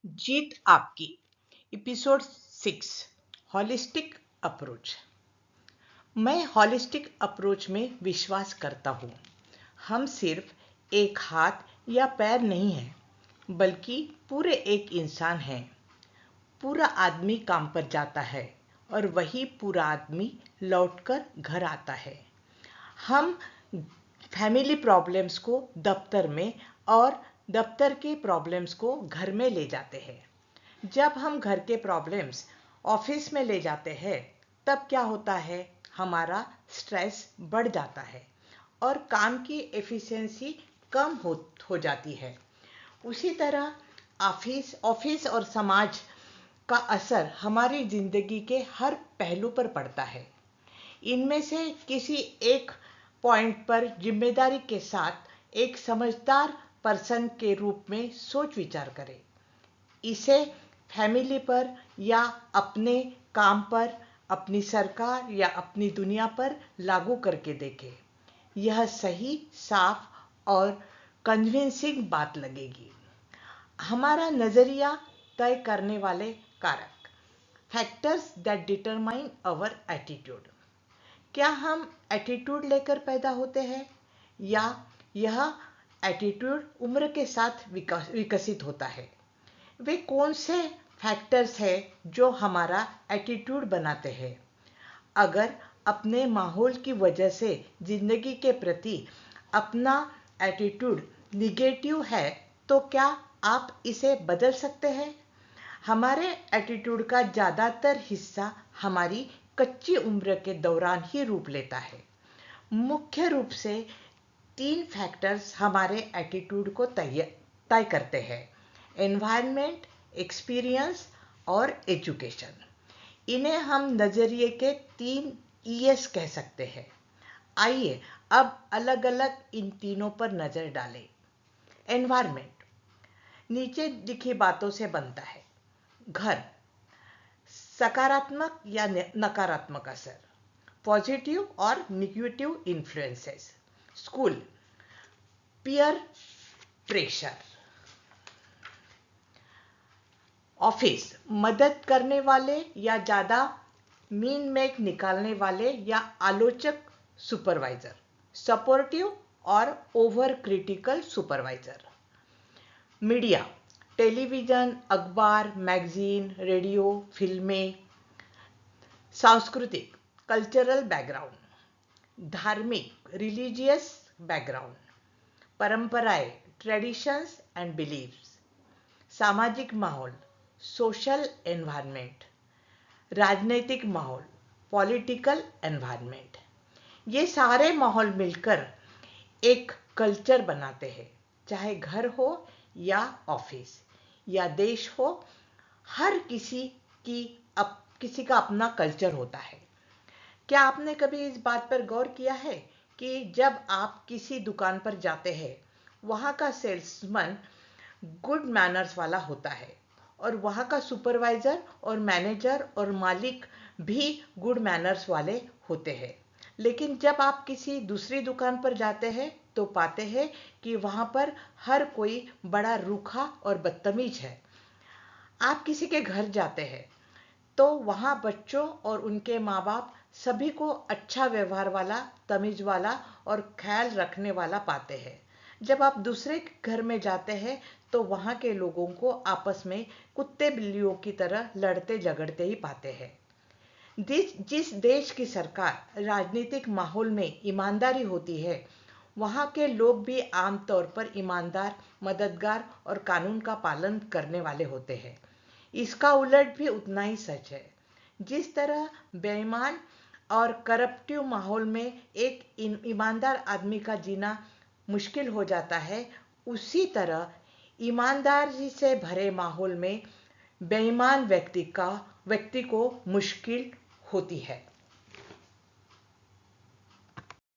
जीत आपकी। Episode 6 holistic approach. मैं holistic approach में विश्वास करता हूँ। हम सिर्फ एक हाथ या पैर नहीं हैं, बल्कि पूरे एक इंसान हैं। पूरा आदमी काम पर जाता है और वही पूरा आदमी लौटकर घर आता है। हम फैमिली प्रॉब्लम्स को दफ्तर में और दफ्तर के प्रॉब्लम्स को घर में ले जाते हैं। जब हम घर के प्रॉब्लम्स ऑफिस में ले जाते हैं, तब क्या होता है, हमारा स्ट्रेस बढ़ जाता है और काम की एफिशिएंसी कम हो जाती है। उसी तरह ऑफिस और समाज का असर हमारी जिंदगी के हर पहलू पर पड़ता है। इनमें से किसी एक पॉइंट पर जिम्मेदारी के साथ एक समझदार पर्सन के रूप में सोच विचार करें। इसे फैमिली पर या अपने काम पर, अपनी सरकार या अपनी दुनिया पर लागू करके देखें। यह सही, साफ और कन्विंसिंग बात लगेगी। हमारा नजरिया तय करने वाले कारक, factors that determine our attitude. क्या हम एटीट्यूड लेकर पैदा होते हैं या यह एटीट्यूड उम्र के साथ विकसित होता है? वे कौन से फैक्टर्स हैं जो हमारा एटीट्यूड बनाते हैं? अगर अपने माहौल की वजह से जिंदगी के प्रति अपना एटीट्यूड निगेटिव है, तो क्या आप इसे बदल सकते हैं? हमारे एटीट्यूड का ज़्यादातर हिस्सा हमारी कच्ची उम्र के दौरान ही रूप लेता है। मुख्य रूप से 3 फैक्टर्स हमारे एटीट्यूड को तय करते हैं: एनवायरनमेंट, एक्सपीरियंस और एजुकेशन। इन्हें हम नज़रिए के 3 ईएस कह सकते हैं। आइए अब अलग अलग इन तीनों पर नज़र डालें। एनवायरनमेंट नीचे लिखी बातों से बनता है। घर, सकारात्मक या नकारात्मक असर, पॉजिटिव और negative influences. School, peer pressure. Office, मदद करने वाले या ज़्यादा मीन मेक निकालने वाले या आलोचक सुपरवाइजर, सपोर्टिव और over critical supervisor. Media, television, अखबार, मैगजीन, रेडियो, फिल्में। सांस्कृतिक, कल्चरल बैकग्राउंड। धार्मिक, रिलीजियस बैकग्राउंड। परंपराएं, ट्रेडिशंस एंड बिलीव्स। सामाजिक माहौल, सोशल एनवायरनमेंट। राजनीतिक माहौल, पॉलिटिकल एनवायरनमेंट। ये सारे माहौल मिलकर एक कल्चर बनाते हैं। चाहे घर हो या ऑफिस या देश हो, हर किसी का अपना कल्चर होता है। क्या आपने कभी इस बात पर गौर किया है कि जब आप किसी दुकान पर जाते हैं, वहाँ का सेल्समैन गुड मैनर्स वाला होता है और वहाँ का सुपरवाइजर और मैनेजर और मालिक भी गुड मैनर्स वाले होते हैं। लेकिन जब आप किसी दूसरी दुकान पर जाते हैं, तो पाते हैं कि वहाँ पर हर कोई बड़ा रूखा और बदतमीज है। आप किसी के घर जाते हैं, तो वहाँ बच्चों और उनके माँ बाप सभी को अच्छा व्यवहार वाला, तमीज वाला और ख्याल रखने वाला पाते हैं। जब आप दूसरे घर में जाते हैं, तो वहाँ के लोगों को आपस में कुत्ते बिल्लियों की तरह लड़ते झगड़ते ही पाते हैं। जिस देश की सरकार राजनीतिक माहौल में ईमानदारी होती है, वहाँ के लोग भी आमतौर पर ईमानदार, मददगार और कानून का पालन करने वाले होते हैं। इसका उलट भी उतना ही सच है। जिस तरह बेईमान और करप्टिव माहौल में एक ईमानदार आदमी का जीना मुश्किल हो जाता है, उसी तरह ईमानदारी से भरे माहौल में बेईमान व्यक्ति को मुश्किल होती है।